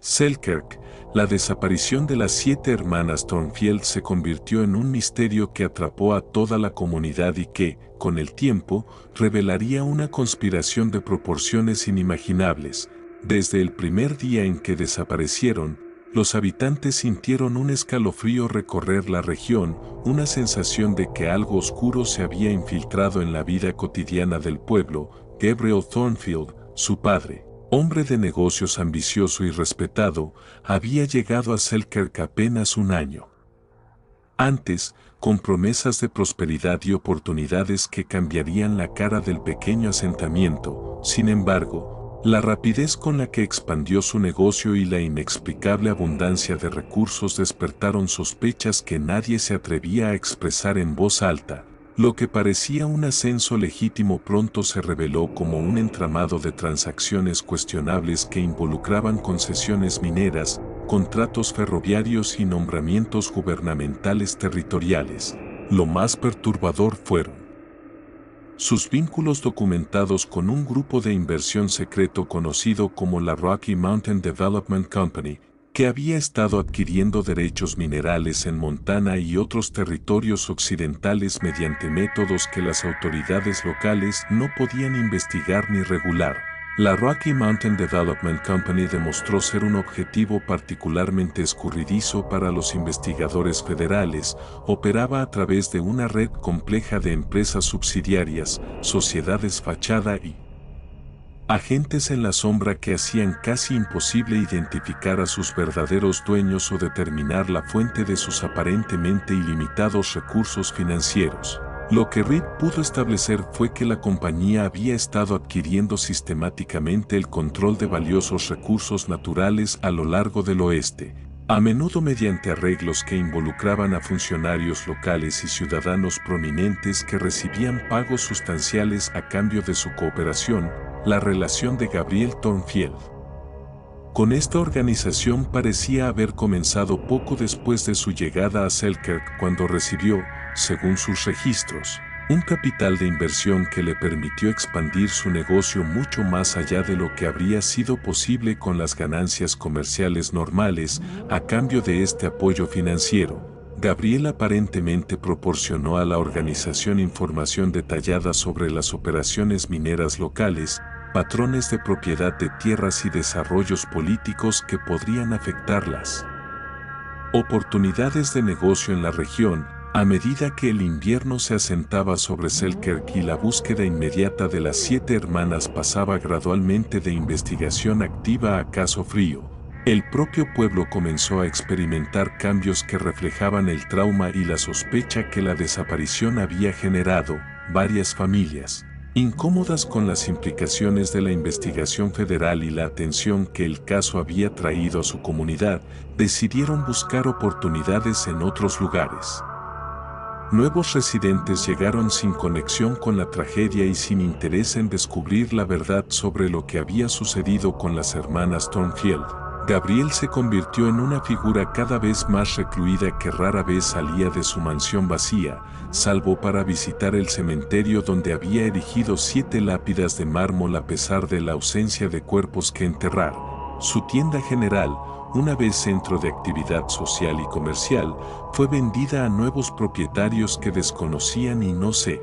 Selkirk, la desaparición de las 7 hermanas Thornfield se convirtió en un misterio que atrapó a toda la comunidad y que, con el tiempo, revelaría una conspiración de proporciones inimaginables. Desde el primer día en que desaparecieron, los habitantes sintieron un escalofrío recorrer la región, una sensación de que algo oscuro se había infiltrado en la vida cotidiana del pueblo. Gabriel Thornfield, su padre, hombre de negocios ambicioso y respetado, había llegado a Selkirk apenas un año antes, con promesas de prosperidad y oportunidades que cambiarían la cara del pequeño asentamiento. Sin embargo, la rapidez con la que expandió su negocio y la inexplicable abundancia de recursos despertaron sospechas que nadie se atrevía a expresar en voz alta. Lo que parecía un ascenso legítimo pronto se reveló como un entramado de transacciones cuestionables que involucraban concesiones mineras, contratos ferroviarios y nombramientos gubernamentales territoriales. Lo más perturbador fueron sus vínculos documentados con un grupo de inversión secreto conocido como la Rocky Mountain Development Company, que había estado adquiriendo derechos minerales en Montana y otros territorios occidentales mediante métodos que las autoridades locales no podían investigar ni regular. La Rocky Mountain Development Company demostró ser un objetivo particularmente escurridizo para los investigadores federales. Operaba a través de una red compleja de empresas subsidiarias, sociedades fachada y agentes en la sombra que hacían casi imposible identificar a sus verdaderos dueños o determinar la fuente de sus aparentemente ilimitados recursos financieros. Lo que Reed pudo establecer fue que la compañía había estado adquiriendo sistemáticamente el control de valiosos recursos naturales a lo largo del oeste, a menudo mediante arreglos que involucraban a funcionarios locales y ciudadanos prominentes que recibían pagos sustanciales a cambio de su cooperación. La relación de Gabriel Thornfield con esta organización parecía haber comenzado poco después de su llegada a Selkirk, cuando recibió, según sus registros, un capital de inversión que le permitió expandir su negocio mucho más allá de lo que habría sido posible con las ganancias comerciales normales. A cambio de este apoyo financiero, Gabriel aparentemente proporcionó a la organización información detallada sobre las operaciones mineras locales, patrones de propiedad de tierras y desarrollos políticos que podrían afectar las oportunidades de negocio en la región. A medida que el invierno se asentaba sobre Selkirk y la búsqueda inmediata de las 7 hermanas pasaba gradualmente de investigación activa a caso frío, el propio pueblo comenzó a experimentar cambios que reflejaban el trauma y la sospecha que la desaparición había generado. Varias familias, incómodas con las implicaciones de la investigación federal y la atención que el caso había traído a su comunidad, decidieron buscar oportunidades en otros lugares. Nuevos residentes llegaron sin conexión con la tragedia y sin interés en descubrir la verdad sobre lo que había sucedido con las hermanas Thornfield. Gabriel se convirtió en una figura cada vez más recluida que rara vez salía de su mansión vacía, salvo para visitar el cementerio donde había erigido 7 lápidas de mármol a pesar de la ausencia de cuerpos que enterrar. Su tienda general, una vez centro de actividad social y comercial, fue vendida a nuevos propietarios que desconocían y no se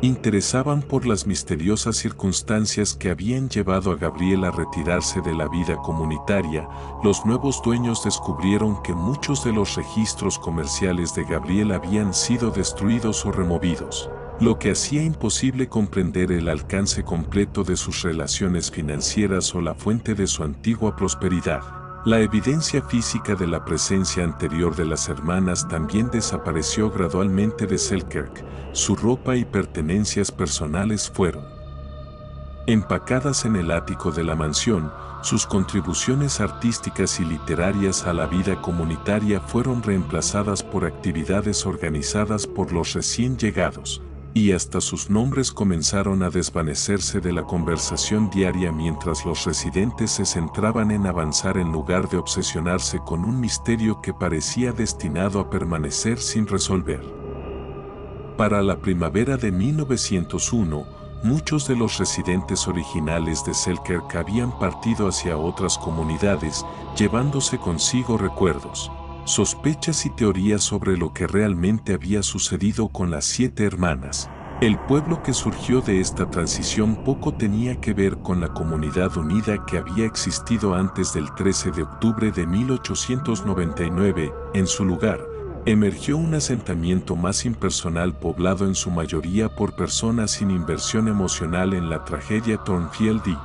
interesaban por las misteriosas circunstancias que habían llevado a Gabriel a retirarse de la vida comunitaria. Los nuevos dueños descubrieron que muchos de los registros comerciales de Gabriel habían sido destruidos o removidos, lo que hacía imposible comprender el alcance completo de sus relaciones financieras o la fuente de su antigua prosperidad. La evidencia física de la presencia anterior de las hermanas también desapareció gradualmente de Selkirk. Su ropa y pertenencias personales fueron empacadas en el ático de la mansión. Sus contribuciones artísticas y literarias a la vida comunitaria fueron reemplazadas por actividades organizadas por los recién llegados, y hasta sus nombres comenzaron a desvanecerse de la conversación diaria mientras los residentes se centraban en avanzar en lugar de obsesionarse con un misterio que parecía destinado a permanecer sin resolver. Para la primavera de 1901, muchos de los residentes originales de Selkirk habían partido hacia otras comunidades, llevándose consigo recuerdos, sospechas y teorías sobre lo que realmente había sucedido con las 7 hermanas. El pueblo que surgió de esta transición poco tenía que ver con la comunidad unida que había existido antes del 13 de octubre de 1899. En su lugar, emergió un asentamiento más impersonal poblado en su mayoría por personas sin inversión emocional en la tragedia Thornfield y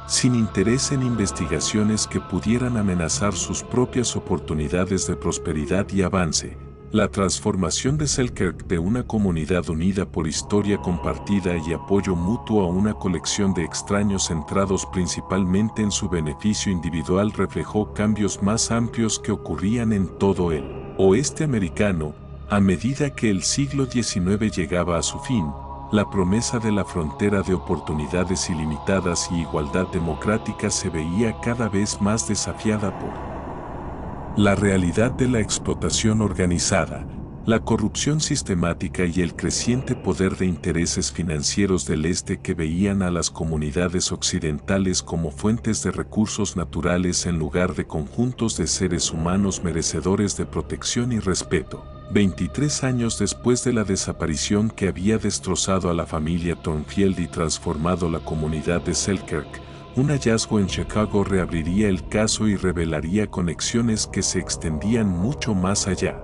sin interés en investigaciones que pudieran amenazar sus propias oportunidades de prosperidad y avance. La transformación de Selkirk de una comunidad unida por historia compartida y apoyo mutuo a una colección de extraños centrados principalmente en su beneficio individual reflejó cambios más amplios que ocurrían en todo el oeste americano. A medida que el siglo XIX llegaba a su fin, la promesa de la frontera de oportunidades ilimitadas y igualdad democrática se veía cada vez más desafiada por la realidad de la explotación organizada, la corrupción sistemática y el creciente poder de intereses financieros del este que veían a las comunidades occidentales como fuentes de recursos naturales en lugar de conjuntos de seres humanos merecedores de protección y respeto. 23 años después de la desaparición que había destrozado a la familia Thornfield y transformado la comunidad de Selkirk, un hallazgo en Chicago reabriría el caso y revelaría conexiones que se extendían mucho más allá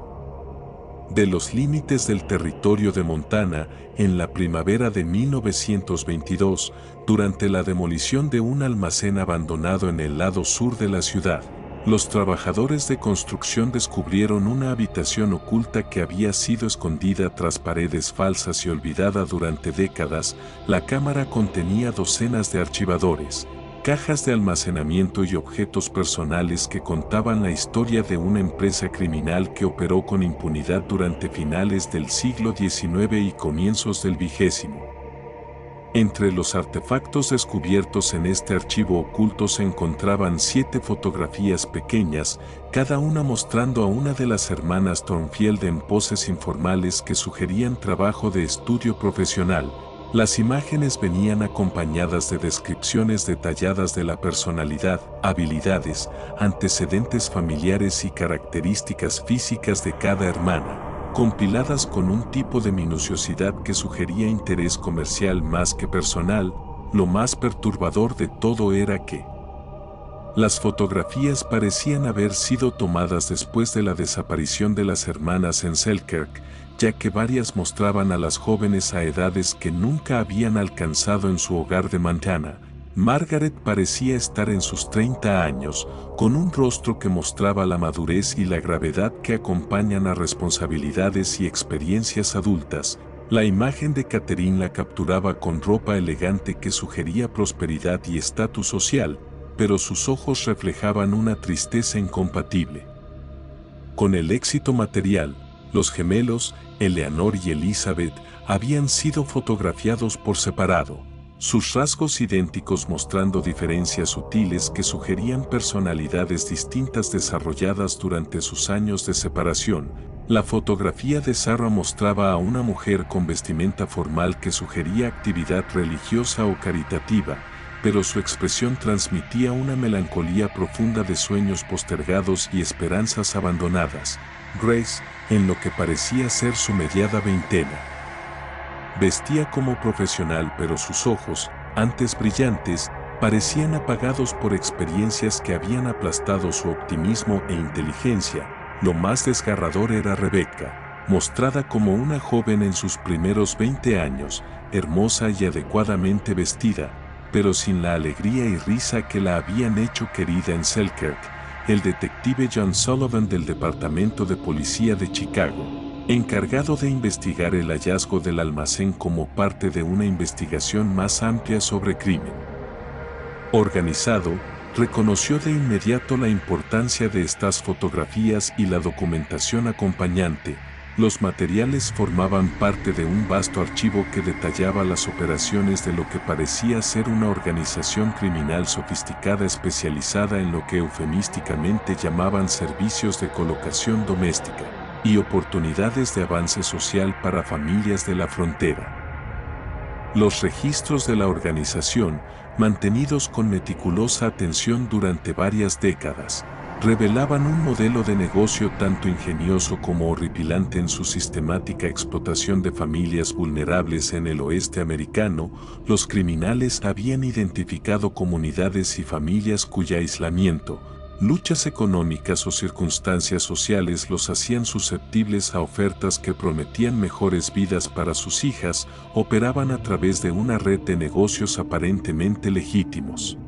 de los límites del territorio de Montana. En la primavera de 1922, durante la demolición de un almacén abandonado en el lado sur de la ciudad, los trabajadores de construcción descubrieron una habitación oculta que había sido escondida tras paredes falsas y olvidada durante décadas. La cámara contenía docenas de archivadores, cajas de almacenamiento y objetos personales que contaban la historia de una empresa criminal que operó con impunidad durante finales del siglo XIX y comienzos del XX. Entre los artefactos descubiertos en este archivo oculto se encontraban 7 fotografías pequeñas, cada una mostrando a una de las hermanas Thornfield en poses informales que sugerían trabajo de estudio profesional. Las imágenes venían acompañadas de descripciones detalladas de la personalidad, habilidades, antecedentes familiares y características físicas de cada hermana, compiladas con un tipo de minuciosidad que sugería interés comercial más que personal. Lo más perturbador de todo era que las fotografías parecían haber sido tomadas después de la desaparición de las hermanas en Selkirk, ya que varias mostraban a las jóvenes a edades que nunca habían alcanzado en su hogar de Montana. Margaret parecía estar en sus 30 años, con un rostro que mostraba la madurez y la gravedad que acompañan a responsabilidades y experiencias adultas. La imagen de Catherine la capturaba con ropa elegante que sugería prosperidad y estatus social, pero sus ojos reflejaban una tristeza incompatible con el éxito material. Los gemelos, Eleanor y Elizabeth, habían sido fotografiados por separado, sus rasgos idénticos mostrando diferencias sutiles que sugerían personalidades distintas desarrolladas durante sus años de separación. La fotografía de Sarah mostraba a una mujer con vestimenta formal que sugería actividad religiosa o caritativa, pero su expresión transmitía una melancolía profunda de sueños postergados y esperanzas abandonadas. Grace, en lo que parecía ser su mediada veintena, vestía como profesional, pero sus ojos, antes brillantes, parecían apagados por experiencias que habían aplastado su optimismo e inteligencia. Lo más desgarrador era Rebecca, mostrada como una joven en sus primeros 20 años, hermosa y adecuadamente vestida, pero sin la alegría y risa que la habían hecho querida en Selkirk. El detective John Sullivan del Departamento de Policía de Chicago, encargado de investigar el hallazgo del almacén como parte de una investigación más amplia sobre crimen organizado, reconoció de inmediato la importancia de estas fotografías y la documentación acompañante. Los materiales formaban parte de un vasto archivo que detallaba las operaciones de lo que parecía ser una organización criminal sofisticada especializada en lo que eufemísticamente llamaban servicios de colocación doméstica y oportunidades de avance social para familias de la frontera. Los registros de la organización, mantenidos con meticulosa atención durante varias décadas, revelaban un modelo de negocio tanto ingenioso como horripilante en su sistemática explotación de familias vulnerables en el oeste americano. Los criminales habían identificado comunidades y familias cuyo aislamiento, luchas económicas o circunstancias sociales los hacían susceptibles a ofertas que prometían mejores vidas para sus hijas. Operaban a través de una red de negocios aparentemente legítimos.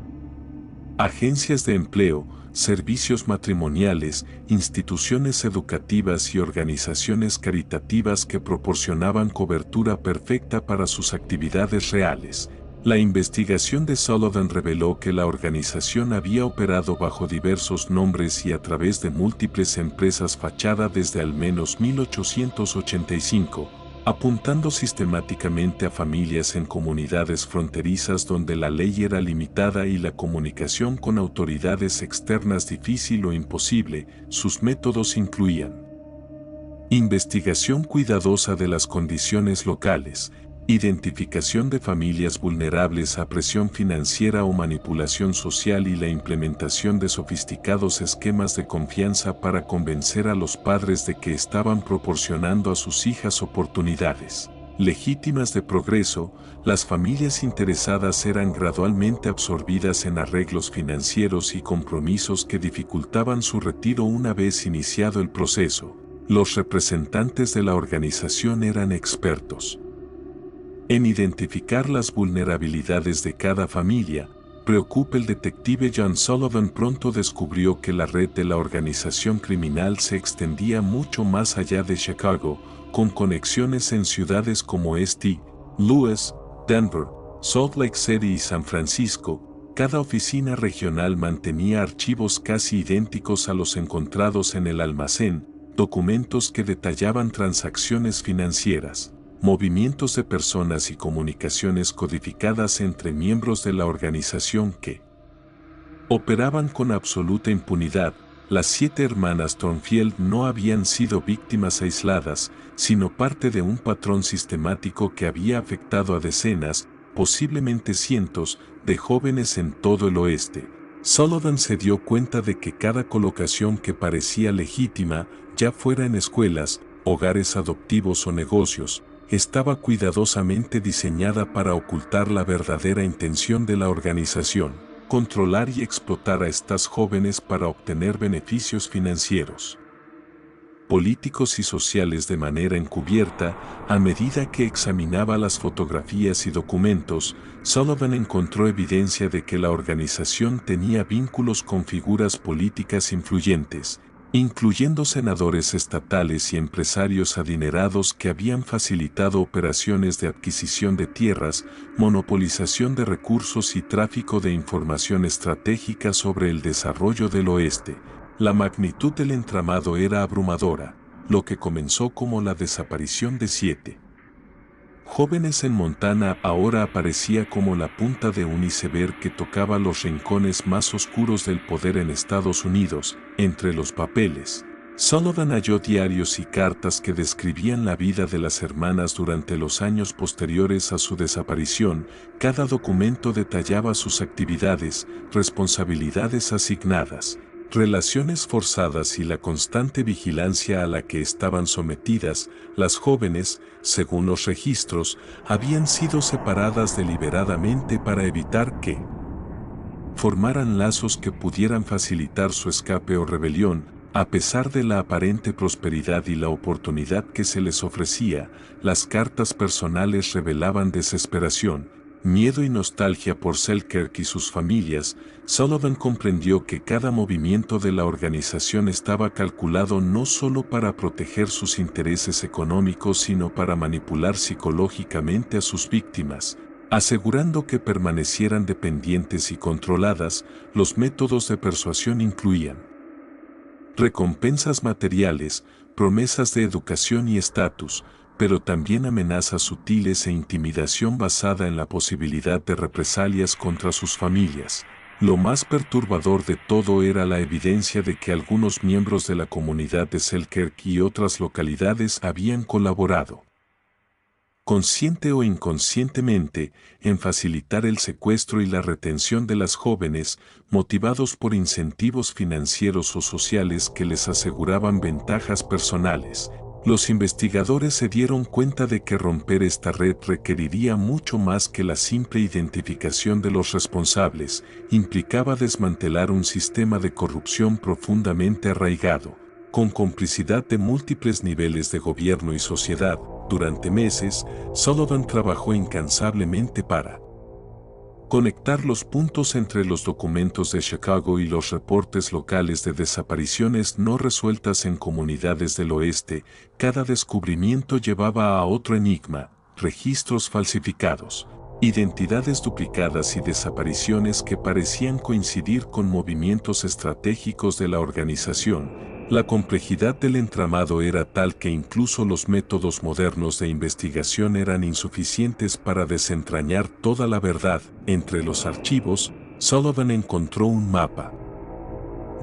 Agencias de empleo, servicios matrimoniales, instituciones educativas y organizaciones caritativas que proporcionaban cobertura perfecta para sus actividades reales. La investigación de Sullivan reveló que la organización había operado bajo diversos nombres y a través de múltiples empresas fachada desde al menos 1885, apuntando sistemáticamente a familias en comunidades fronterizas donde la ley era limitada y la comunicación con autoridades externas difícil o imposible. Sus métodos incluían investigación cuidadosa de las condiciones locales, identificación de familias vulnerables a presión financiera o manipulación social y la implementación de sofisticados esquemas de confianza para convencer a los padres de que estaban proporcionando a sus hijas oportunidades legítimas de progreso. Las familias interesadas eran gradualmente absorbidas en arreglos financieros y compromisos que dificultaban su retiro una vez iniciado el proceso. Los representantes de la organización eran expertos en identificar las vulnerabilidades de cada familia. El detective John Sullivan pronto descubrió que la red de la organización criminal se extendía mucho más allá de Chicago, con conexiones en ciudades como St. Louis, Denver, Salt Lake City y San Francisco. Cada oficina regional mantenía archivos casi idénticos a los encontrados en el almacén, documentos que detallaban transacciones financieras, movimientos de personas y comunicaciones codificadas entre miembros de la organización que operaban con absoluta impunidad. Las 7 hermanas Thornfield no habían sido víctimas aisladas, sino parte de un patrón sistemático que había afectado a decenas, posiblemente cientos, de jóvenes en todo el oeste. Sullivan se dio cuenta de que cada colocación que parecía legítima, ya fuera en escuelas, hogares adoptivos o negocios, estaba cuidadosamente diseñada para ocultar la verdadera intención de la organización: controlar y explotar a estas jóvenes para obtener beneficios financieros, políticos y sociales de manera encubierta. A medida que examinaba las fotografías y documentos, Sullivan encontró evidencia de que la organización tenía vínculos con figuras políticas influyentes, incluyendo senadores estatales y empresarios adinerados que habían facilitado operaciones de adquisición de tierras, monopolización de recursos y tráfico de información estratégica sobre el desarrollo del oeste. La magnitud del entramado era abrumadora. Lo que comenzó como la desaparición de 7 jóvenes en Montana ahora aparecía como la punta de un iceberg que tocaba los rincones más oscuros del poder en Estados Unidos. Entre los papeles, Sullivan halló diarios y cartas que describían la vida de las hermanas durante los años posteriores a su desaparición. Cada documento detallaba sus actividades, responsabilidades asignadas, relaciones forzadas y la constante vigilancia a la que estaban sometidas. Las jóvenes, según los registros, habían sido separadas deliberadamente para evitar que formaran lazos que pudieran facilitar su escape o rebelión. A pesar de la aparente prosperidad y la oportunidad que se les ofrecía, las cartas personales revelaban desesperación, miedo y nostalgia por Selkirk y sus familias. Sullivan comprendió que cada movimiento de la organización estaba calculado no solo para proteger sus intereses económicos, sino para manipular psicológicamente a sus víctimas, asegurando que permanecieran dependientes y controladas. Los métodos de persuasión incluían recompensas materiales, promesas de educación y estatus, pero también amenazas sutiles e intimidación basada en la posibilidad de represalias contra sus familias. Lo más perturbador de todo era la evidencia de que algunos miembros de la comunidad de Selkirk y otras localidades habían colaborado consciente o inconscientemente, en facilitar el secuestro y la retención de las jóvenes, motivados por incentivos financieros o sociales que les aseguraban ventajas personales. Los investigadores se dieron cuenta de que romper esta red requeriría mucho más que la simple identificación de los responsables, implicaba desmantelar un sistema de corrupción profundamente arraigado, con complicidad de múltiples niveles de gobierno y sociedad. Durante meses, Sullivan trabajó incansablemente para conectar los puntos entre los documentos de Chicago y los reportes locales de desapariciones no resueltas en comunidades del oeste. Cada descubrimiento llevaba a otro enigma: registros falsificados, identidades duplicadas y desapariciones que parecían coincidir con movimientos estratégicos de la organización. La complejidad del entramado era tal que incluso los métodos modernos de investigación eran insuficientes para desentrañar toda la verdad. Entre los archivos, Sullivan encontró un mapa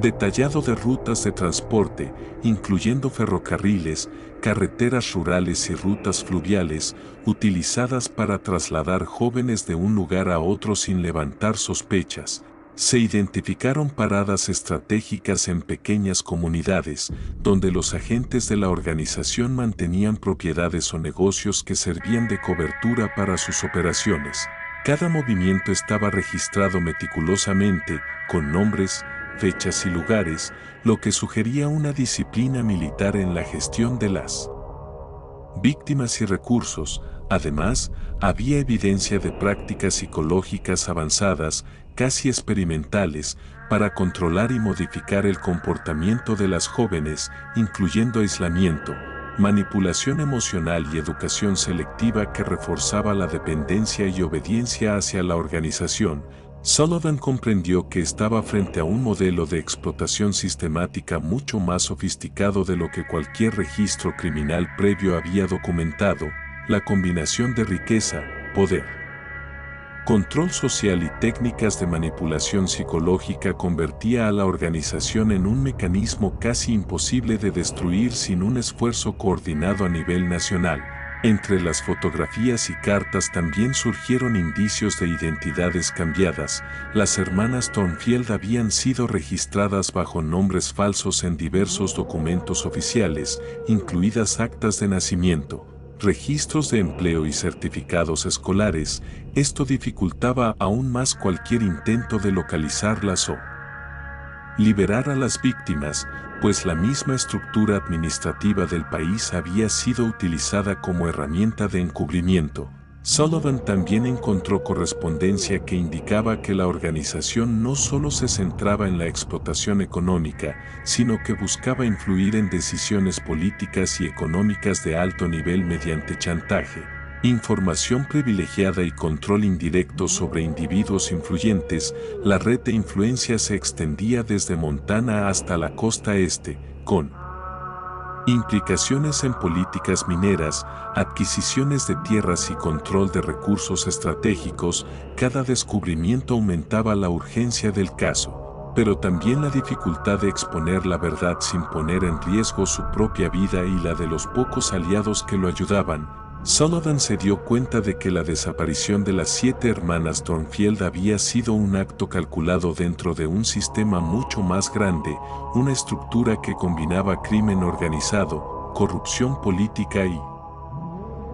detallado de rutas de transporte, incluyendo ferrocarriles, carreteras rurales y rutas fluviales, utilizadas para trasladar jóvenes de un lugar a otro sin levantar sospechas. Se identificaron paradas estratégicas en pequeñas comunidades, donde los agentes de la organización mantenían propiedades o negocios que servían de cobertura para sus operaciones. Cada movimiento estaba registrado meticulosamente, con nombres, fechas y lugares, lo que sugería una disciplina militar en la gestión de las víctimas y recursos. Además, había evidencia de prácticas psicológicas avanzadas, casi experimentales, para controlar y modificar el comportamiento de las jóvenes, incluyendo aislamiento, manipulación emocional y educación selectiva que reforzaba la dependencia y obediencia hacia la organización. Sullivan comprendió que estaba frente a un modelo de explotación sistemática mucho más sofisticado de lo que cualquier registro criminal previo había documentado. La combinación de riqueza, poder, control social y técnicas de manipulación psicológica convertía a la organización en un mecanismo casi imposible de destruir sin un esfuerzo coordinado a nivel nacional. Entre las fotografías y cartas también surgieron indicios de identidades cambiadas. Las hermanas Thornfield habían sido registradas bajo nombres falsos en diversos documentos oficiales, incluidas actas de nacimiento, registros de empleo y certificados escolares. Esto dificultaba aún más cualquier intento de localizarlas o liberar a las víctimas, pues la misma estructura administrativa del país había sido utilizada como herramienta de encubrimiento. Sullivan también encontró correspondencia que indicaba que la organización no solo se centraba en la explotación económica, sino que buscaba influir en decisiones políticas y económicas de alto nivel mediante chantaje, información privilegiada y control indirecto sobre individuos influyentes. La red de influencia se extendía desde Montana hasta la costa este, con implicaciones en políticas mineras, adquisiciones de tierras y control de recursos estratégicos. Cada descubrimiento aumentaba la urgencia del caso, pero también la dificultad de exponer la verdad sin poner en riesgo su propia vida y la de los pocos aliados que lo ayudaban. Sullivan se dio cuenta de que la desaparición de las 7 hermanas Thornfield había sido un acto calculado dentro de un sistema mucho más grande, una estructura que combinaba crimen organizado, corrupción política y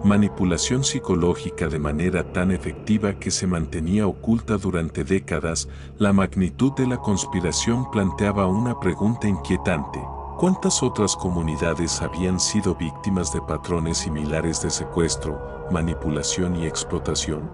manipulación psicológica de manera tan efectiva que se mantenía oculta durante décadas. La magnitud de la conspiración planteaba una pregunta inquietante: ¿cuántas otras comunidades habían sido víctimas de patrones similares de secuestro, manipulación y explotación?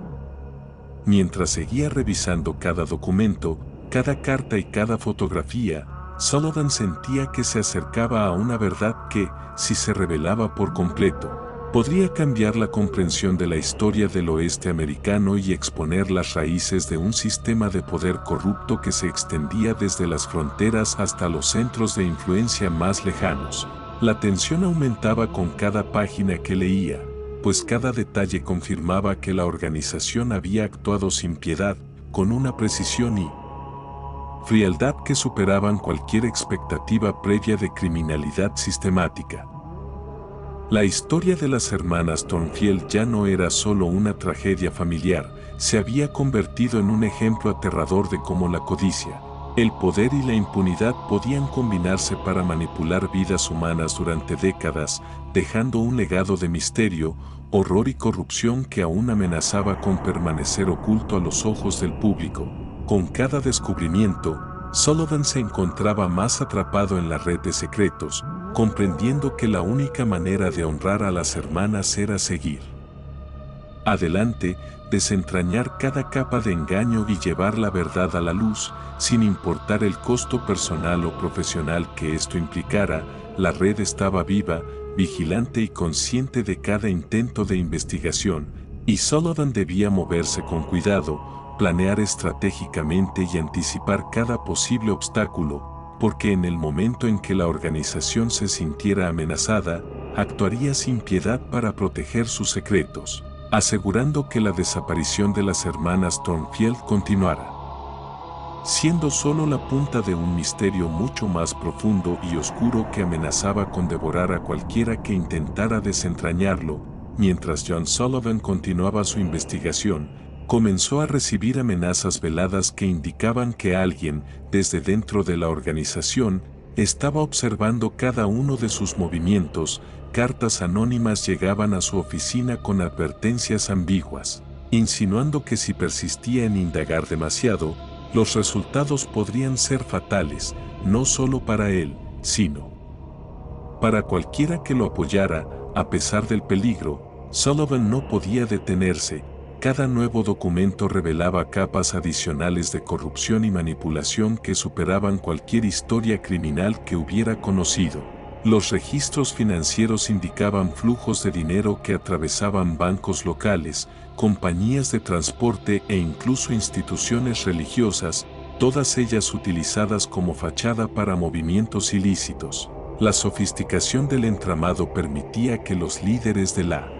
Mientras seguía revisando cada documento, cada carta y cada fotografía, Sullivan sentía que se acercaba a una verdad que, si se revelaba por completo, podría cambiar la comprensión de la historia del oeste americano y exponer las raíces de un sistema de poder corrupto que se extendía desde las fronteras hasta los centros de influencia más lejanos. La tensión aumentaba con cada página que leía, pues cada detalle confirmaba que la organización había actuado sin piedad, con una precisión y frialdad que superaban cualquier expectativa previa de criminalidad sistemática. La historia de las hermanas Thornfield ya no era solo una tragedia familiar, se había convertido en un ejemplo aterrador de cómo la codicia, el poder y la impunidad podían combinarse para manipular vidas humanas durante décadas, dejando un legado de misterio, horror y corrupción que aún amenazaba con permanecer oculto a los ojos del público. Con cada descubrimiento, Sullivan se encontraba más atrapado en la red de secretos, comprendiendo que la única manera de honrar a las hermanas era seguir adelante, desentrañar cada capa de engaño y llevar la verdad a la luz, sin importar el costo personal o profesional que esto implicara. La red estaba viva, vigilante y consciente de cada intento de investigación, y Sullivan debía moverse con cuidado, planear estratégicamente y anticipar cada posible obstáculo, porque en el momento en que la organización se sintiera amenazada, actuaría sin piedad para proteger sus secretos, asegurando que la desaparición de las hermanas Thornfield continuara, siendo solo la punta de un misterio mucho más profundo y oscuro que amenazaba con devorar a cualquiera que intentara desentrañarlo. Mientras John Sullivan continuaba su investigación, comenzó a recibir amenazas veladas que indicaban que alguien, desde dentro de la organización, estaba observando cada uno de sus movimientos. Cartas anónimas llegaban a su oficina con advertencias ambiguas, insinuando que si persistía en indagar demasiado, los resultados podrían ser fatales, no solo para él, sino para cualquiera que lo apoyara. A pesar del peligro, Sullivan no podía detenerse. Cada nuevo documento revelaba capas adicionales de corrupción y manipulación que superaban cualquier historia criminal que hubiera conocido. Los registros financieros indicaban flujos de dinero que atravesaban bancos locales, compañías de transporte e incluso instituciones religiosas, todas ellas utilizadas como fachada para movimientos ilícitos. La sofisticación del entramado permitía que los líderes de la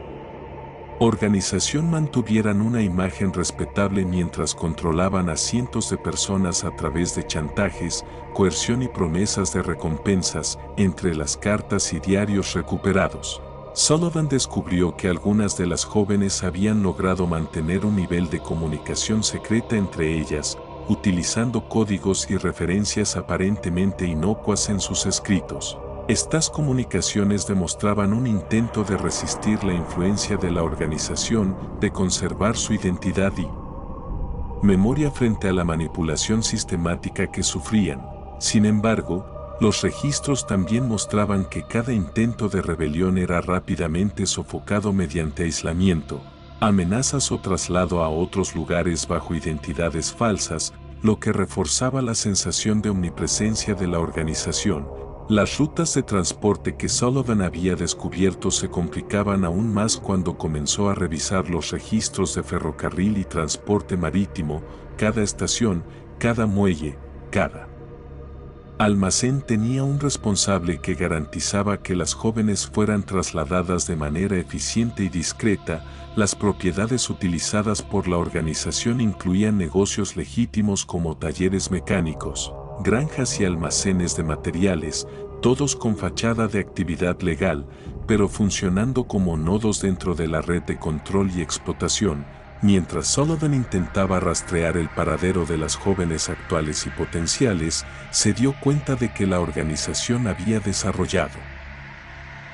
organización mantuvieran una imagen respetable mientras controlaban a cientos de personas a través de chantajes, coerción y promesas de recompensas. Entre las cartas y diarios recuperados, Sullivan descubrió que algunas de las jóvenes habían logrado mantener un nivel de comunicación secreta entre ellas, utilizando códigos y referencias aparentemente inocuas en sus escritos. Estas comunicaciones demostraban un intento de resistir la influencia de la organización, de conservar su identidad y memoria frente a la manipulación sistemática que sufrían. Sin embargo, los registros también mostraban que cada intento de rebelión era rápidamente sofocado mediante aislamiento, amenazas o traslado a otros lugares bajo identidades falsas, lo que reforzaba la sensación de omnipresencia de la organización. Las rutas de transporte que Sullivan había descubierto se complicaban aún más cuando comenzó a revisar los registros de ferrocarril y transporte marítimo. Cada estación, cada muelle, cada almacén tenía un responsable que garantizaba que las jóvenes fueran trasladadas de manera eficiente y discreta. Las propiedades utilizadas por la organización incluían negocios legítimos como talleres mecánicos, granjas y almacenes de materiales, todos con fachada de actividad legal, pero funcionando como nodos dentro de la red de control y explotación. Mientras Sullivan intentaba rastrear el paradero de las jóvenes actuales y potenciales, se dio cuenta de que la organización había desarrollado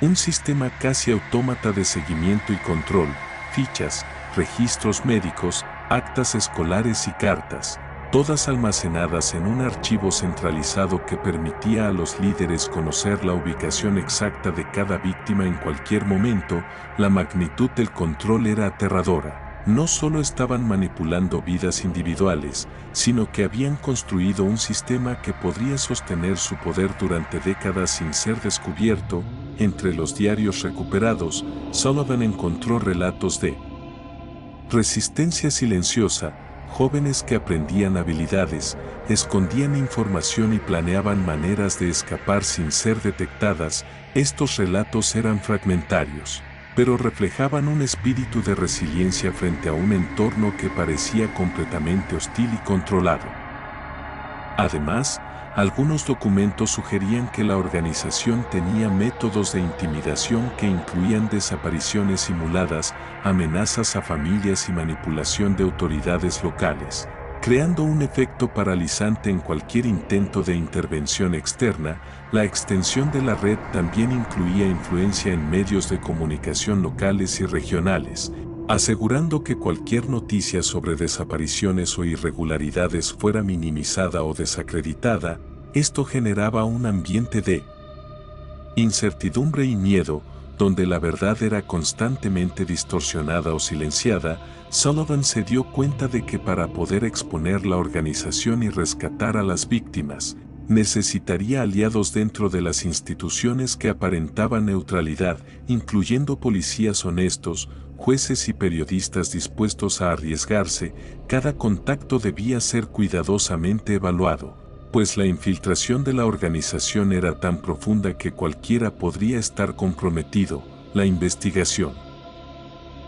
un sistema casi autómata de seguimiento y control, fichas, registros médicos, actas escolares y cartas, todas almacenadas en un archivo centralizado que permitía a los líderes conocer la ubicación exacta de cada víctima en cualquier momento. La magnitud del control era aterradora. No solo estaban manipulando vidas individuales, sino que habían construido un sistema que podría sostener su poder durante décadas sin ser descubierto. Entre los diarios recuperados, Sullivan encontró relatos de resistencia silenciosa, jóvenes que aprendían habilidades, escondían información y planeaban maneras de escapar sin ser detectadas. Estos relatos eran fragmentarios, pero reflejaban un espíritu de resiliencia frente a un entorno que parecía completamente hostil y controlado. Además, Algunos documentos sugerían que la organización tenía métodos de intimidación que incluían desapariciones simuladas, amenazas a familias y manipulación de autoridades locales, creando un efecto paralizante en cualquier intento de intervención externa. La extensión de la red también incluía influencia en medios de comunicación locales y regionales, asegurando que cualquier noticia sobre desapariciones o irregularidades fuera minimizada o desacreditada. Esto generaba un ambiente de incertidumbre y miedo, donde la verdad era constantemente distorsionada o silenciada. Sullivan se dio cuenta de que para poder exponer la organización y rescatar a las víctimas, necesitaría aliados dentro de las instituciones que aparentaban neutralidad, incluyendo policías honestos, jueces y periodistas dispuestos a arriesgarse. Cada contacto debía ser cuidadosamente evaluado, pues la infiltración de la organización era tan profunda que cualquiera podría estar comprometido. La investigación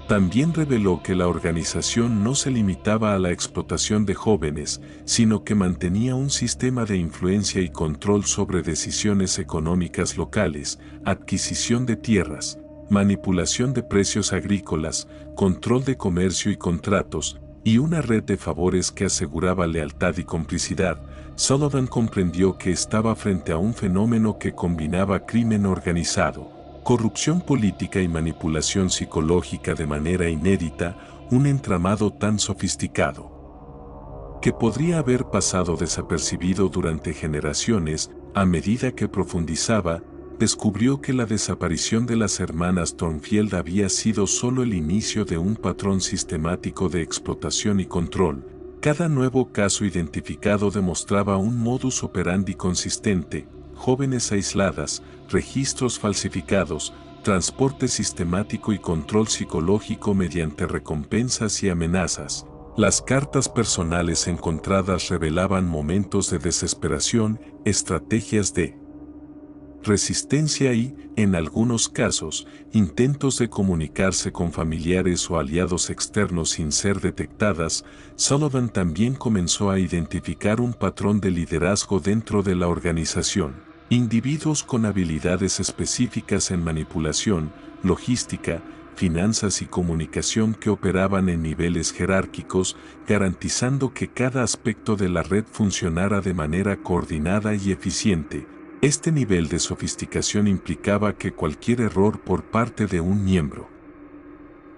también reveló que la organización no se limitaba a la explotación de jóvenes, sino que mantenía un sistema de influencia y control sobre decisiones económicas locales, adquisición de tierras, manipulación de precios agrícolas, control de comercio y contratos, y una red de favores que aseguraba lealtad y complicidad. Sullivan comprendió que estaba frente a un fenómeno que combinaba crimen organizado, corrupción política y manipulación psicológica de manera inédita, un entramado tan sofisticado que podría haber pasado desapercibido durante generaciones. A medida que profundizaba, descubrió que la desaparición de las hermanas Thornfield había sido solo el inicio de un patrón sistemático de explotación y control. Cada nuevo caso identificado demostraba un modus operandi consistente: jóvenes aisladas, registros falsificados, transporte sistemático y control psicológico mediante recompensas y amenazas. Las cartas personales encontradas revelaban momentos de desesperación, estrategias de resistencia y, en algunos casos, intentos de comunicarse con familiares o aliados externos sin ser detectadas. Sullivan también comenzó a identificar un patrón de liderazgo dentro de la organización: individuos con habilidades específicas en manipulación, logística, finanzas y comunicación que operaban en niveles jerárquicos, garantizando que cada aspecto de la red funcionara de manera coordinada y eficiente. Este nivel de sofisticación implicaba que cualquier error por parte de un miembro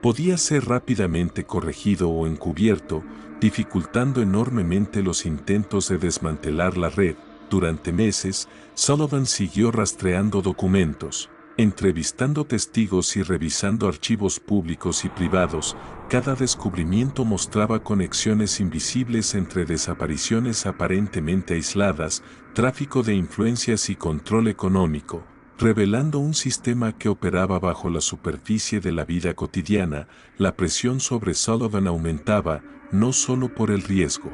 podía ser rápidamente corregido o encubierto, dificultando enormemente los intentos de desmantelar la red. Durante meses, Sullivan siguió rastreando documentos, entrevistando testigos y revisando archivos públicos y privados. Cada descubrimiento mostraba conexiones invisibles entre desapariciones aparentemente aisladas, tráfico de influencias y control económico, revelando un sistema que operaba bajo la superficie de la vida cotidiana. La presión sobre Sullivan aumentaba, no solo por el riesgo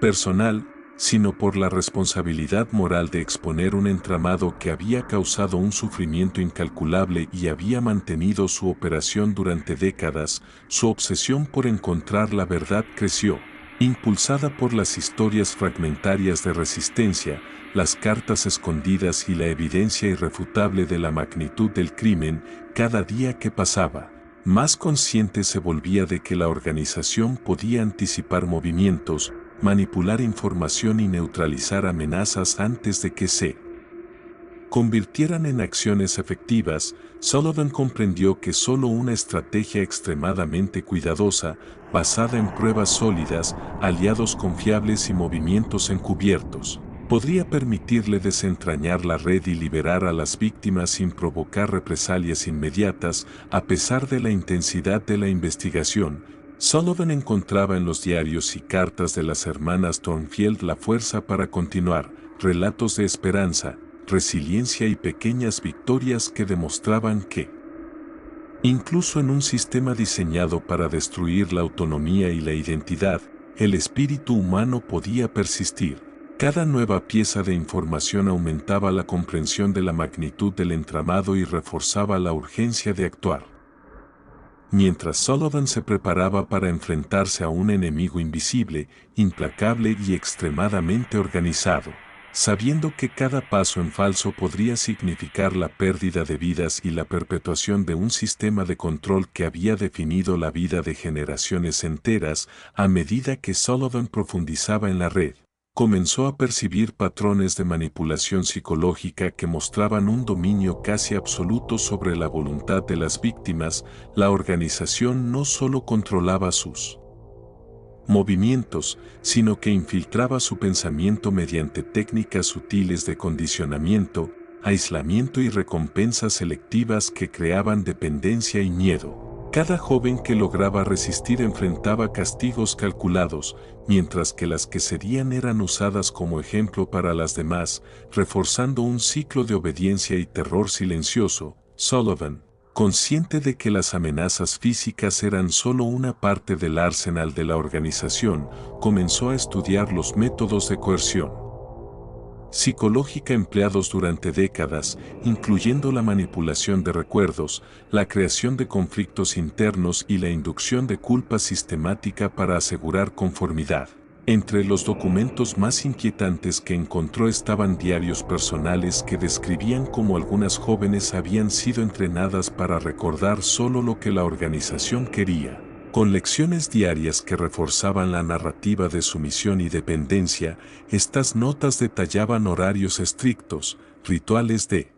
personal, sino por la responsabilidad moral de exponer un entramado que había causado un sufrimiento incalculable y había mantenido su operación durante décadas. Su obsesión por encontrar la verdad creció, impulsada por las historias fragmentarias de resistencia, las cartas escondidas y la evidencia irrefutable de la magnitud del crimen. Cada día que pasaba, más consciente se volvía de que la organización podía anticipar movimientos, manipular información y neutralizar amenazas antes de que se convirtieran en acciones efectivas. Sullivan comprendió que solo una estrategia extremadamente cuidadosa, basada en pruebas sólidas, aliados confiables y movimientos encubiertos, podría permitirle desentrañar la red y liberar a las víctimas sin provocar represalias inmediatas. A pesar de la intensidad de la investigación, Sullivan encontraba en los diarios y cartas de las hermanas Thornfield la fuerza para continuar, relatos de esperanza, resiliencia y pequeñas victorias que demostraban que, incluso en un sistema diseñado para destruir la autonomía y la identidad, el espíritu humano podía persistir. Cada nueva pieza de información aumentaba la comprensión de la magnitud del entramado y reforzaba la urgencia de actuar. Mientras Sullivan se preparaba para enfrentarse a un enemigo invisible, implacable y extremadamente organizado, sabiendo que cada paso en falso podría significar la pérdida de vidas y la perpetuación de un sistema de control que había definido la vida de generaciones enteras. A medida que Sullivan profundizaba en la red, comenzó a percibir patrones de manipulación psicológica que mostraban un dominio casi absoluto sobre la voluntad de las víctimas. La organización no solo controlaba sus movimientos, sino que infiltraba su pensamiento mediante técnicas sutiles de condicionamiento, aislamiento y recompensas selectivas que creaban dependencia y miedo. Cada joven que lograba resistir enfrentaba castigos calculados, mientras que las que cedían eran usadas como ejemplo para las demás, reforzando un ciclo de obediencia y terror silencioso. Sullivan, consciente de que las amenazas físicas eran solo una parte del arsenal de la organización, comenzó a estudiar los métodos de coerción psicológica empleados durante décadas, incluyendo la manipulación de recuerdos, la creación de conflictos internos y la inducción de culpa sistemática para asegurar conformidad. Entre los documentos más inquietantes que encontró estaban diarios personales que describían cómo algunas jóvenes habían sido entrenadas para recordar solo lo que la organización quería, con lecciones diarias que reforzaban la narrativa de sumisión y dependencia. Estas notas detallaban horarios estrictos, rituales de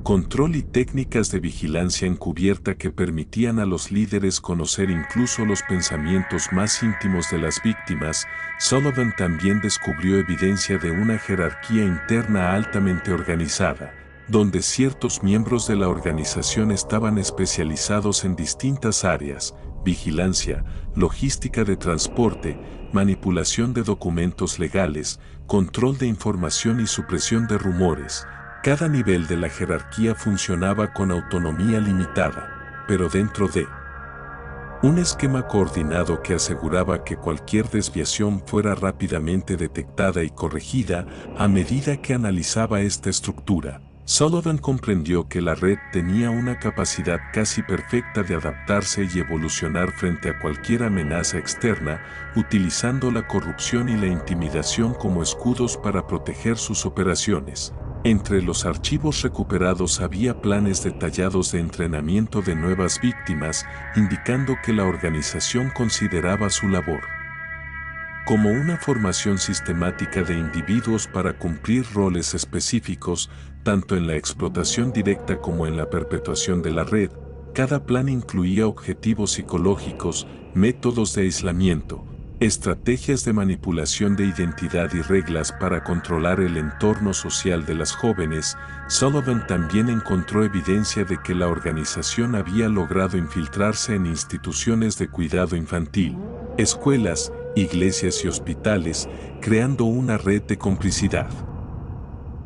control y técnicas de vigilancia encubierta que permitían a los líderes conocer incluso los pensamientos más íntimos de las víctimas. Sullivan también descubrió evidencia de una jerarquía interna altamente organizada, donde ciertos miembros de la organización estaban especializados en distintas áreas: vigilancia, logística de transporte, manipulación de documentos legales, control de información y supresión de rumores. Cada nivel de la jerarquía funcionaba con autonomía limitada, pero dentro de un esquema coordinado que aseguraba que cualquier desviación fuera rápidamente detectada y corregida. A medida que analizaba esta estructura, Sullivan comprendió que la red tenía una capacidad casi perfecta de adaptarse y evolucionar frente a cualquier amenaza externa, utilizando la corrupción y la intimidación como escudos para proteger sus operaciones. Entre los archivos recuperados había planes detallados de entrenamiento de nuevas víctimas, indicando que la organización consideraba su labor como una formación sistemática de individuos para cumplir roles específicos, tanto en la explotación directa como en la perpetuación de la red. Cada plan incluía objetivos psicológicos, métodos de aislamiento, estrategias de manipulación de identidad y reglas para controlar el entorno social de las jóvenes. Sullivan también encontró evidencia de que la organización había logrado infiltrarse en instituciones de cuidado infantil, escuelas, iglesias y hospitales, creando una red de complicidad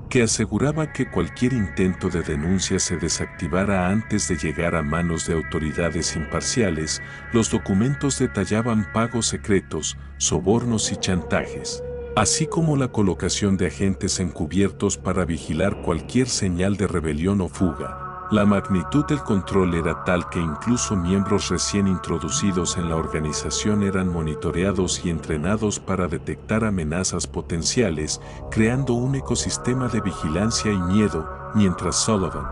que aseguraba que cualquier intento de denuncia se desactivara antes de llegar a manos de autoridades imparciales. Los documentos detallaban pagos secretos, sobornos y chantajes, así como la colocación de agentes encubiertos para vigilar cualquier señal de rebelión o fuga. La magnitud del control era tal que incluso miembros recién introducidos en la organización eran monitoreados y entrenados para detectar amenazas potenciales, creando un ecosistema de vigilancia y miedo. Mientras Sullivan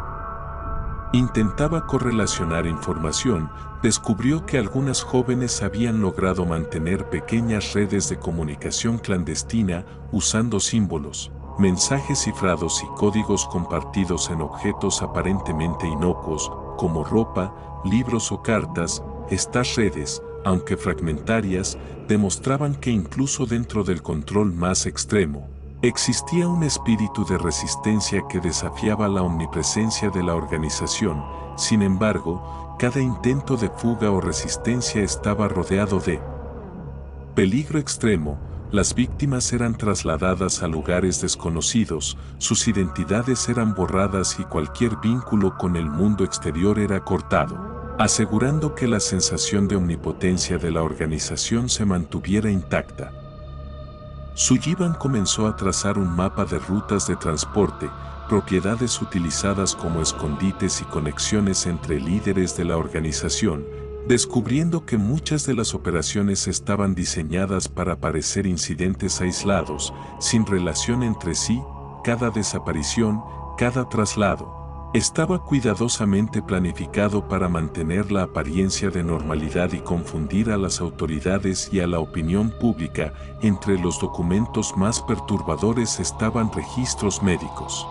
intentaba correlacionar información, descubrió que algunas jóvenes habían logrado mantener pequeñas redes de comunicación clandestina usando símbolos, mensajes cifrados y códigos compartidos en objetos aparentemente inocuos, como ropa, libros o cartas. Estas redes, aunque fragmentarias, demostraban que incluso dentro del control más extremo, existía un espíritu de resistencia que desafiaba la omnipresencia de la organización. Sin embargo, cada intento de fuga o resistencia estaba rodeado de peligro extremo. Las víctimas eran trasladadas a lugares desconocidos, sus identidades eran borradas y cualquier vínculo con el mundo exterior era cortado, asegurando que la sensación de omnipotencia de la organización se mantuviera intacta. Sullivan comenzó a trazar un mapa de rutas de transporte, propiedades utilizadas como escondites y conexiones entre líderes de la organización. descubriendo que muchas de las operaciones estaban diseñadas para parecer incidentes aislados, sin relación entre sí. Cada desaparición, cada traslado, estaba cuidadosamente planificado para mantener la apariencia de normalidad y confundir a las autoridades y a la opinión pública. Entre los documentos más perturbadores estaban registros médicos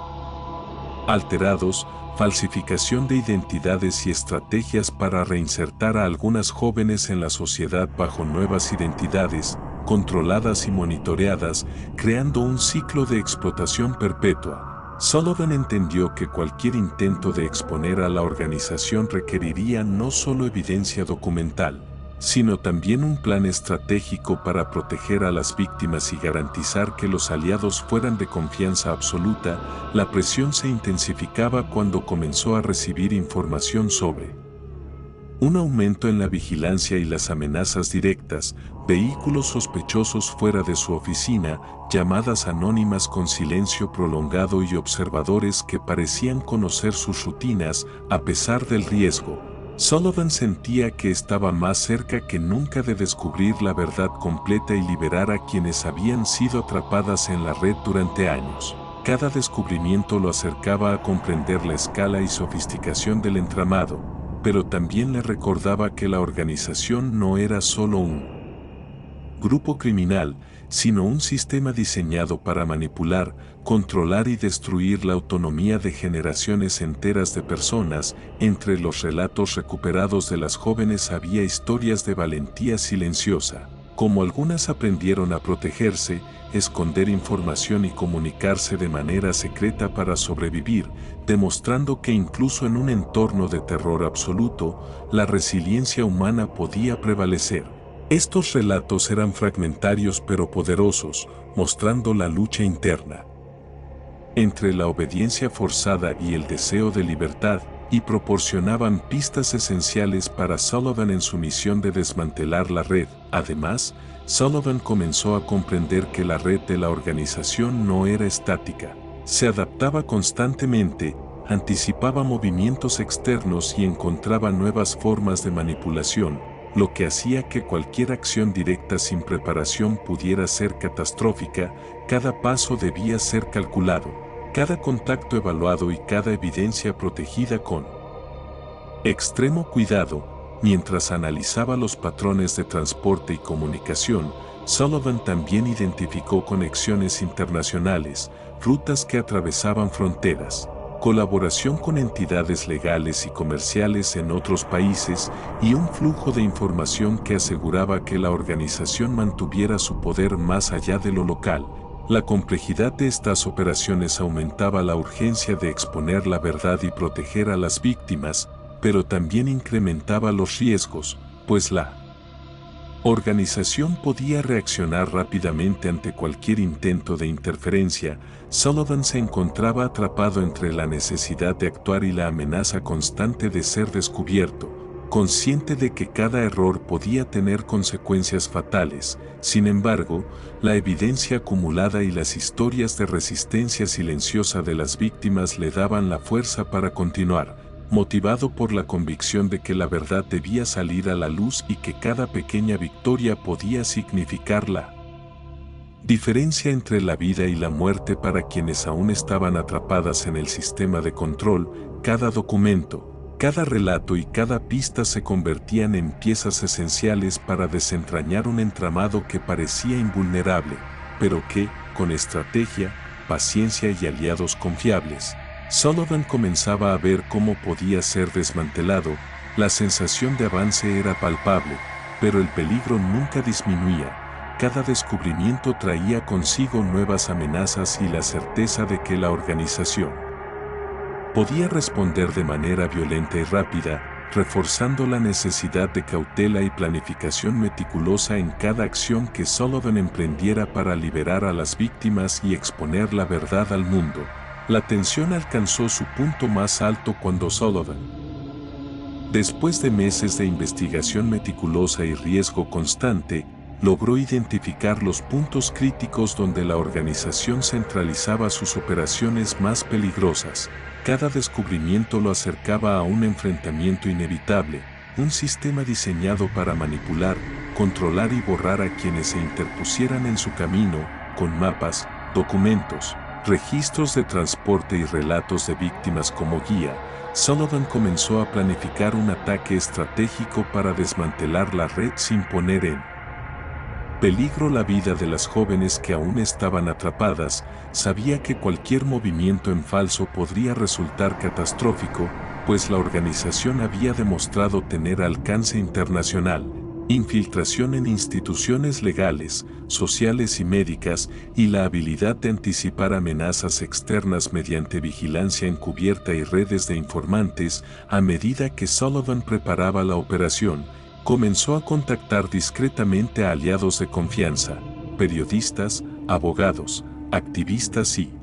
alterados, falsificación de identidades y estrategias para reinsertar a algunas jóvenes en la sociedad bajo nuevas identidades, controladas y monitoreadas, creando un ciclo de explotación perpetua. Sullivan entendió que cualquier intento de exponer a la organización requeriría no solo evidencia documental, sino también un plan estratégico para proteger a las víctimas y garantizar que los aliados fueran de confianza absoluta. La presión se intensificaba cuando comenzó a recibir información sobre un aumento en la vigilancia y las amenazas directas, vehículos sospechosos fuera de su oficina, llamadas anónimas con silencio prolongado y observadores que parecían conocer sus rutinas a pesar del riesgo. Sullivan sentía que estaba más cerca que nunca de descubrir la verdad completa y liberar a quienes habían sido atrapadas en la red durante años. Cada descubrimiento lo acercaba a comprender la escala y sofisticación del entramado, pero también le recordaba que la organización no era solo un grupo criminal, sino un sistema diseñado para manipular, controlar y destruir la autonomía de generaciones enteras de personas. Entre los relatos recuperados de las jóvenes había historias de valentía silenciosa, como algunas aprendieron a protegerse, esconder información y comunicarse de manera secreta para sobrevivir, demostrando que incluso en un entorno de terror absoluto, la resiliencia humana podía prevalecer. Estos relatos eran fragmentarios pero poderosos, mostrando la lucha interna entre la obediencia forzada y el deseo de libertad, y proporcionaban pistas esenciales para Sullivan en su misión de desmantelar la red. Además, Sullivan comenzó a comprender que la red de la organización no era estática, se adaptaba constantemente, anticipaba movimientos externos y encontraba nuevas formas de manipulación, lo que hacía que cualquier acción directa sin preparación pudiera ser catastrófica. Cada paso debía ser calculado, cada contacto evaluado y cada evidencia protegida con extremo cuidado. Mientras analizaba los patrones de transporte y comunicación, Sullivan también identificó conexiones internacionales, rutas que atravesaban fronteras, colaboración con entidades legales y comerciales en otros países y un flujo de información que aseguraba que la organización mantuviera su poder más allá de lo local. La complejidad de estas operaciones aumentaba la urgencia de exponer la verdad y proteger a las víctimas, pero también incrementaba los riesgos, pues la organización podía reaccionar rápidamente ante cualquier intento de interferencia. Sullivan se encontraba atrapado entre la necesidad de actuar y la amenaza constante de ser descubierto, consciente de que cada error podía tener consecuencias fatales. Sin embargo, la evidencia acumulada y las historias de resistencia silenciosa de las víctimas le daban la fuerza para continuar, motivado por la convicción de que la verdad debía salir a la luz y que cada pequeña victoria podía significar la diferencia entre la vida y la muerte para quienes aún estaban atrapadas en el sistema de control. Cada documento, cada relato y cada pista se convertían en piezas esenciales para desentrañar un entramado que parecía invulnerable, pero que, con estrategia, paciencia y aliados confiables, Sullivan comenzaba a ver cómo podía ser desmantelado. La sensación de avance era palpable, pero el peligro nunca disminuía. Cada descubrimiento traía consigo nuevas amenazas y la certeza de que la organización podía responder de manera violenta y rápida, reforzando la necesidad de cautela y planificación meticulosa en cada acción que Sullivan emprendiera para liberar a las víctimas y exponer la verdad al mundo. La tensión alcanzó su punto más alto cuando Sullivan, después de meses de investigación meticulosa y riesgo constante, logró identificar los puntos críticos donde la organización centralizaba sus operaciones más peligrosas. Cada descubrimiento lo acercaba a un enfrentamiento inevitable, un sistema diseñado para manipular, controlar y borrar a quienes se interpusieran en su camino, con mapas, documentos, registros de transporte y relatos de víctimas como guía. Sullivan comenzó a planificar un ataque estratégico para desmantelar la red sin poner en peligro la vida de las jóvenes que aún estaban atrapadas. Sabía que cualquier movimiento en falso podría resultar catastrófico, pues la organización había demostrado tener alcance internacional, infiltración en instituciones legales, sociales y médicas, y la habilidad de anticipar amenazas externas mediante vigilancia encubierta y redes de informantes. A medida que Sullivan preparaba la operación, comenzó a contactar discretamente a aliados de confianza, periodistas, abogados, activistas y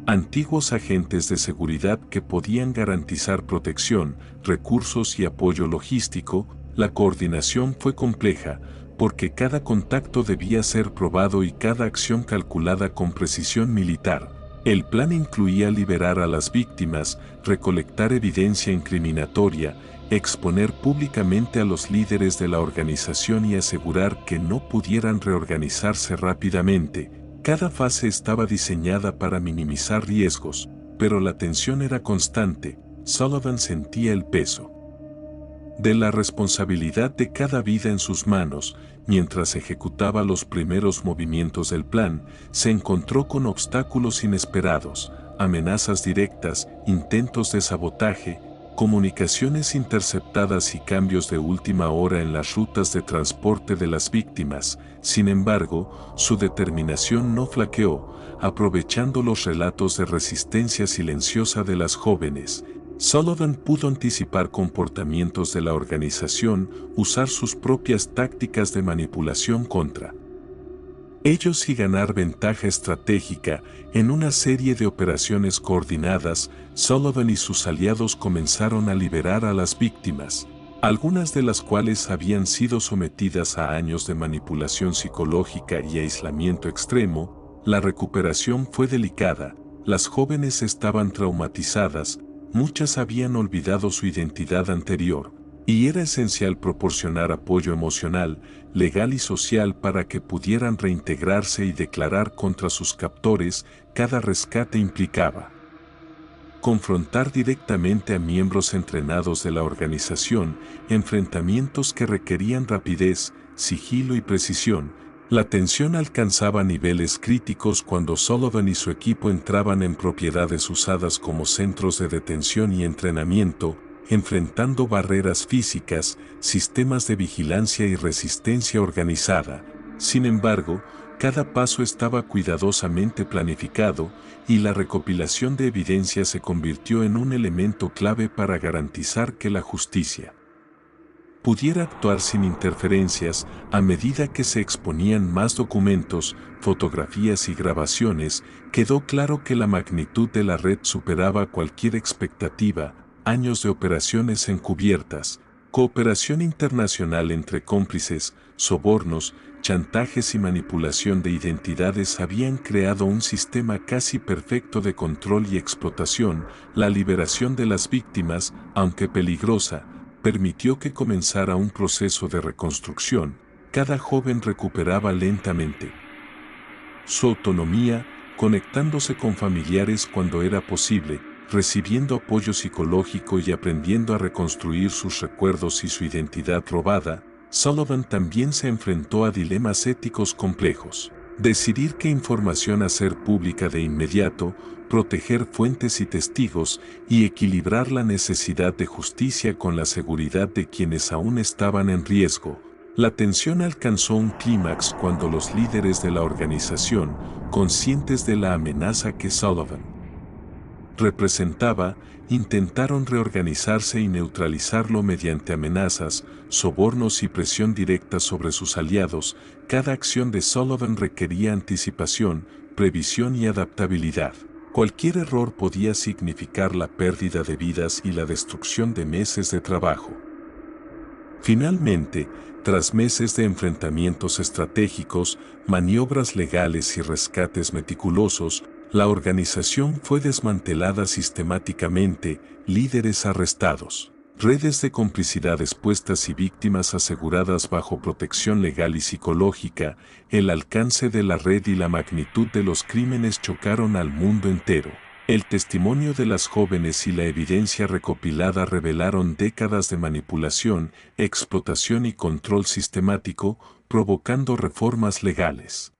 antiguos agentes de seguridad que podían garantizar protección, recursos y apoyo logístico. La coordinación fue compleja, porque cada contacto debía ser probado y cada acción calculada con precisión militar. El plan incluía liberar a las víctimas, recolectar evidencia incriminatoria, exponer públicamente a los líderes de la organización y asegurar que no pudieran reorganizarse rápidamente. Cada fase estaba diseñada para minimizar riesgos, pero la tensión era constante. Sullivan sentía el peso de la responsabilidad de cada vida en sus manos. Mientras ejecutaba los primeros movimientos del plan, se encontró con obstáculos inesperados, amenazas directas, intentos de sabotaje, comunicaciones interceptadas y cambios de última hora en las rutas de transporte de las víctimas. Sin embargo, su determinación no flaqueó, aprovechando los relatos de resistencia silenciosa de las jóvenes. Sullivan pudo anticipar comportamientos de la organización, usar sus propias tácticas de manipulación contra ellos y ganar ventaja estratégica. En una serie de operaciones coordinadas, Sullivan y sus aliados comenzaron a liberar a las víctimas, algunas de las cuales habían sido sometidas a años de manipulación psicológica y aislamiento extremo. La recuperación fue delicada, las jóvenes estaban traumatizadas, muchas habían olvidado su identidad anterior, y era esencial proporcionar apoyo emocional, legal y social para que pudieran reintegrarse y declarar contra sus captores. Cada rescate implicaba confrontar directamente a miembros entrenados de la organización, enfrentamientos que requerían rapidez, sigilo y precisión. La tensión alcanzaba niveles críticos cuando Sullivan y su equipo entraban en propiedades usadas como centros de detención y entrenamiento, enfrentando barreras físicas, sistemas de vigilancia y resistencia organizada. Sin embargo, cada paso estaba cuidadosamente planificado, y la recopilación de evidencia se convirtió en un elemento clave para garantizar que la justicia pudiera actuar sin interferencias. A medida que se exponían más documentos, fotografías y grabaciones, quedó claro que la magnitud de la red superaba cualquier expectativa. Años de operaciones encubiertas, cooperación internacional entre cómplices, sobornos, chantajes y manipulación de identidades habían creado un sistema casi perfecto de control y explotación. La liberación de las víctimas, aunque peligrosa, permitió que comenzara un proceso de reconstrucción. Cada joven recuperaba lentamente su autonomía, conectándose con familiares cuando era posible, recibiendo apoyo psicológico y aprendiendo a reconstruir sus recuerdos y su identidad robada. Sullivan también se enfrentó a dilemas éticos complejos. Decidir qué información hacer pública de inmediato, proteger fuentes y testigos, y equilibrar la necesidad de justicia con la seguridad de quienes aún estaban en riesgo. La tensión alcanzó un clímax cuando los líderes de la organización, conscientes de la amenaza que Sullivan representaba, intentaron reorganizarse y neutralizarlo mediante amenazas, sobornos y presión directa sobre sus aliados. Cada acción de Sullivan requería anticipación, previsión y adaptabilidad. Cualquier error podía significar la pérdida de vidas y la destrucción de meses de trabajo. Finalmente, tras meses de enfrentamientos estratégicos, maniobras legales y rescates meticulosos, la organización fue desmantelada sistemáticamente, líderes arrestados, redes de complicidades puestas y víctimas aseguradas bajo protección legal y psicológica, el alcance de la red y la magnitud de los crímenes chocaron al mundo entero. El testimonio de las jóvenes y la evidencia recopilada revelaron décadas de manipulación, explotación y control sistemático, provocando reformas legales,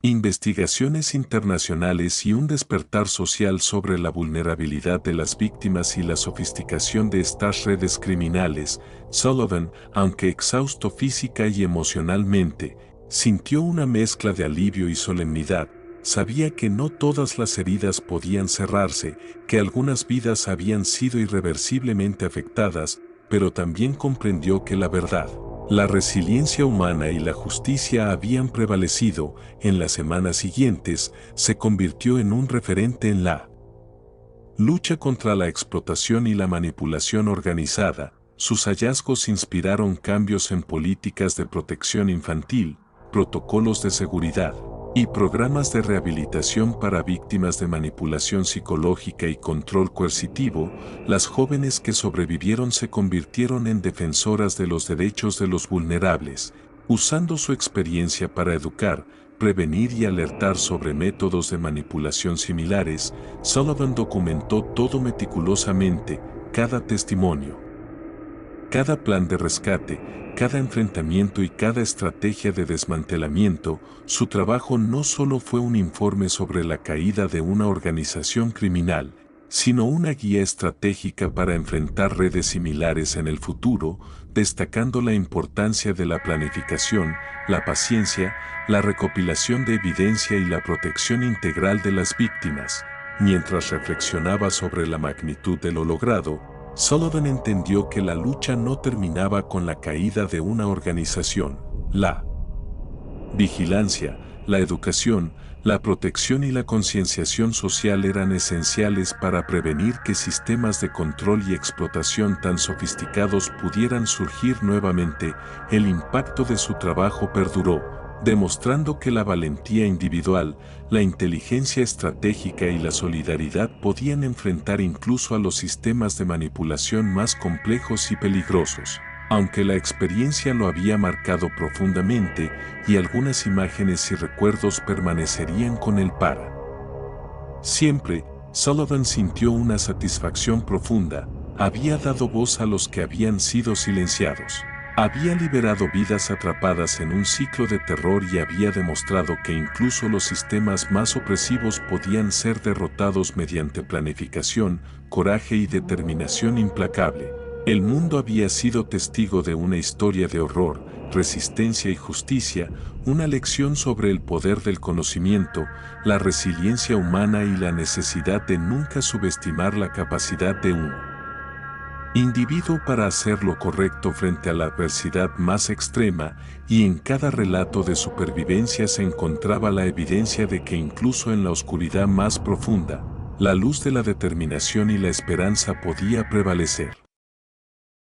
investigaciones internacionales y un despertar social sobre la vulnerabilidad de las víctimas y la sofisticación de estas redes criminales. Sullivan, aunque exhausto física y emocionalmente, sintió una mezcla de alivio y solemnidad. Sabía que no todas las heridas podían cerrarse, que algunas vidas habían sido irreversiblemente afectadas, pero también comprendió que la verdad, la resiliencia humana y la justicia habían prevalecido. En las semanas siguientes, se convirtió en un referente en la lucha contra la explotación y la manipulación organizada. Sus hallazgos inspiraron cambios en políticas de protección infantil, protocolos de seguridad y programas de rehabilitación para víctimas de manipulación psicológica y control coercitivo. Las jóvenes que sobrevivieron se convirtieron en defensoras de los derechos de los vulnerables, usando su experiencia para educar, prevenir y alertar sobre métodos de manipulación similares. Sullivan documentó todo meticulosamente, cada testimonio, cada plan de rescate, cada enfrentamiento y cada estrategia de desmantelamiento. Su trabajo no solo fue un informe sobre la caída de una organización criminal, sino una guía estratégica para enfrentar redes similares en el futuro, destacando la importancia de la planificación, la paciencia, la recopilación de evidencia y la protección integral de las víctimas. Mientras reflexionaba sobre la magnitud de lo logrado, Sullivan entendió que la lucha no terminaba con la caída de una organización. La vigilancia, la educación, la protección y la concienciación social eran esenciales para prevenir que sistemas de control y explotación tan sofisticados pudieran surgir nuevamente. El impacto de su trabajo perduró, demostrando que la valentía individual, la inteligencia estratégica y la solidaridad podían enfrentar incluso a los sistemas de manipulación más complejos y peligrosos. Aunque la experiencia lo había marcado profundamente, y algunas imágenes y recuerdos permanecerían con él para siempre, Sullivan sintió una satisfacción profunda. Había dado voz a los que habían sido silenciados. Había liberado vidas atrapadas en un ciclo de terror y había demostrado que incluso los sistemas más opresivos podían ser derrotados mediante planificación, coraje y determinación implacable. El mundo había sido testigo de una historia de horror, resistencia y justicia, una lección sobre el poder del conocimiento, la resiliencia humana y la necesidad de nunca subestimar la capacidad de un individuo para hacer lo correcto frente a la adversidad más extrema. Y en cada relato de supervivencia se encontraba la evidencia de que incluso en la oscuridad más profunda, la luz de la determinación y la esperanza podía prevalecer.